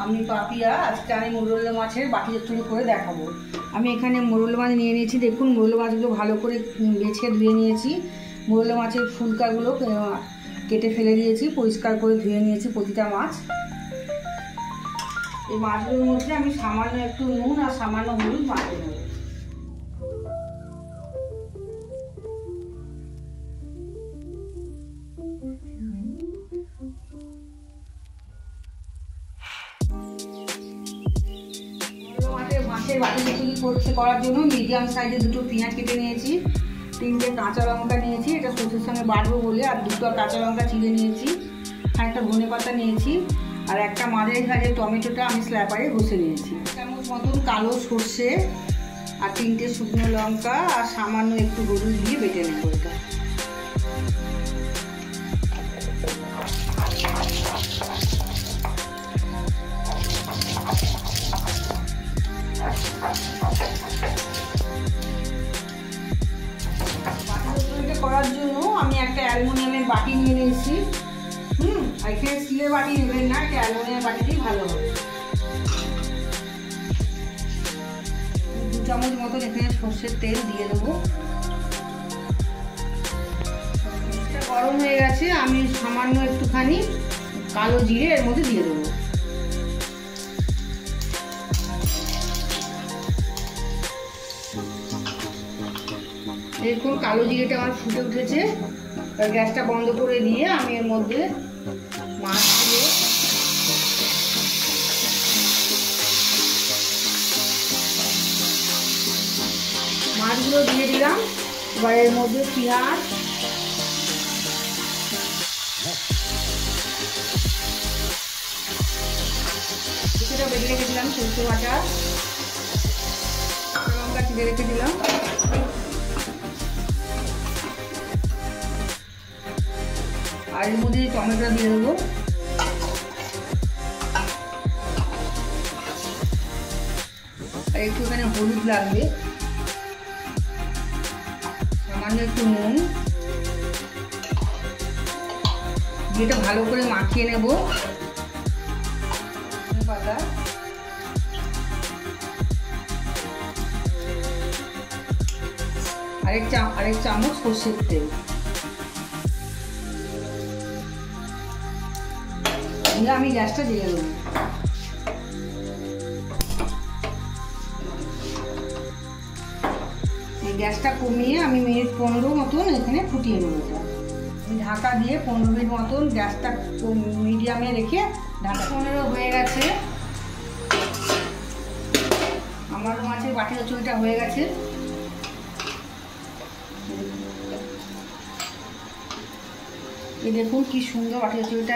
আমি পাপিয়া। আজকে আমি মোরলা মাছের বাটি চচ্চড়ি করে দেখাবো। আমি এখানে মোরলা মাছ নিয়ে নিয়েছি। দেখুন মোরলা মাছগুলো ভালো করে বেছে ধুয়ে নিয়েছি। মোরলা মাছের ফুলকাগুলো কেটে ফেলে দিয়েছি, পরিষ্কার করে ধুয়ে নিয়েছি প্রতিটা মাছ। এই মাছগুলোর মধ্যে আমি সামান্য একটু নুন আর সামান্য হলুদ মাখিয়ে নেব। মাছের বাটি চচ্চড়ি করার জন্য মিডিয়াম সাইজে দুটো পেঁয়াজ কেটে নিয়েছি, 3টে কাঁচা লঙ্কা নিয়েছি, এটা সরষের সঙ্গে বাটবো বলে, আর 2টো কাঁচা লঙ্কা চিড়ে নিয়েছি, একটা ধনে পাতা নিয়েছি, আর একটা মাঝারি সাইজের টমেটোটা আমি স্ল্যাপারে ঘষে নিয়েছি। 1 চামচ মতন কালো সর্ষে আর 3টে শুকনো লঙ্কা আর সামান্য একটু হলুদ দিয়ে বেটে নেব। এটা করার জন্য আমি একটা অ্যালুমিনিয়ামের বাটি নিয়ে নিয়েছি। এখানে স্টিলের বাটি নেবেন না, একটা অ্যালুমিনিয়াম বাটিতেই ভালো হবে। 2 চামচ মতন এখানে সর্ষের তেল দিয়ে দেবো। গরম হয়ে গেছে, আমি সামান্য একটুখানি কালো জিরে এর মধ্যে দিয়ে দেবো। দেখুন কালো জিরেটা আমার ফুটে উঠেছে। গ্যাসটা বন্ধ করে দিয়ে আমি এর মধ্যে মাছগুলো দিয়ে দিলাম। এবার এর মধ্যে পেঁয়াজ, কিছুটা বেটে রেখে দিলাম, সরষে বাটা, লঙ্কা চিড়ে রেখে দিলাম, আর এর মধ্যে টমেটো দিয়ে দেবো। আর একটু এখানে হলুদ লাগবে, সামান্য একটু নুন, যেটা ভালো করে মাখিয়ে নেব। পাতা, আরেক চামচ সরষের তেল দিয়ে আমি গ্যাসটা জ্বেলে দেবো। এই গ্যাসটা কমিয়ে আমি মিনিট 15 মতন এখানে ফুটিয়ে নেব। আমি ঢাকা দিয়ে 15 মিনিট মতন গ্যাসটা মিডিয়ামে রেখে ঢাকা। 15 হয়ে গেছে, আমার মাছের বাটি চচ্চড়িটা হয়ে গেছে। এই দেখুন কি সুন্দর বাটি চচ্চড়িটা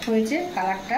হয়েছে কালারটা।